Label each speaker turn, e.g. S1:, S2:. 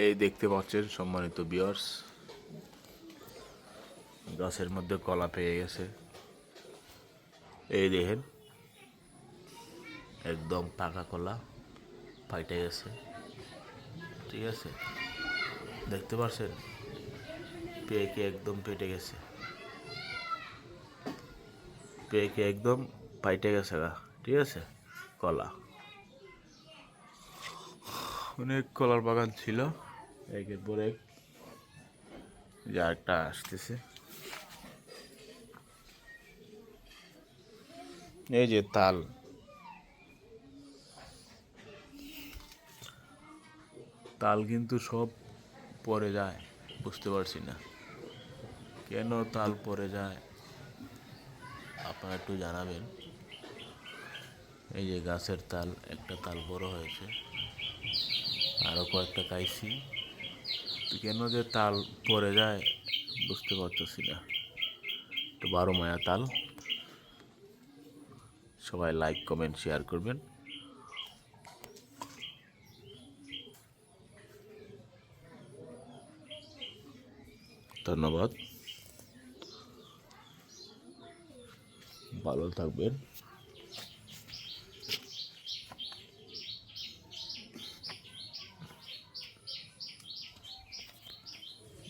S1: এই দেখতে পাচ্ছেন সম্মানিত ভিউয়ার্স, গাছের মধ্যে কলা পেয়ে গেছে। এই দেখেন একদম পাকা কলা ফাইটে গেছে। ঠিক আছে, দেখতে পাচ্ছেন পেকে একদম পেটে গেছে, পেকে একদম ফাইটে গেছে গা। ঠিক আছে, কলা অনেক কলার বাগান ছিল, একের পর এক। যে আরেকটা আসতেছে, এই যে তাল, তাল কিন্তু সব পড়ে যায়, বুঝতে পারছি না কেন তাল পড়ে যায়, আপনারা একটু জানাবেন। এই যে গাছের তাল, একটা তাল বড় হয়েছে, আরও কয়েকটা খাইছি, তো কেন যে তাল পড়ে যায় বুঝতে পারতেছি না। তো 12 মায়া তাল, সবাই লাইক কমেন্ট শেয়ার করবেন। ধন্যবাদ, ভালো থাকবেন।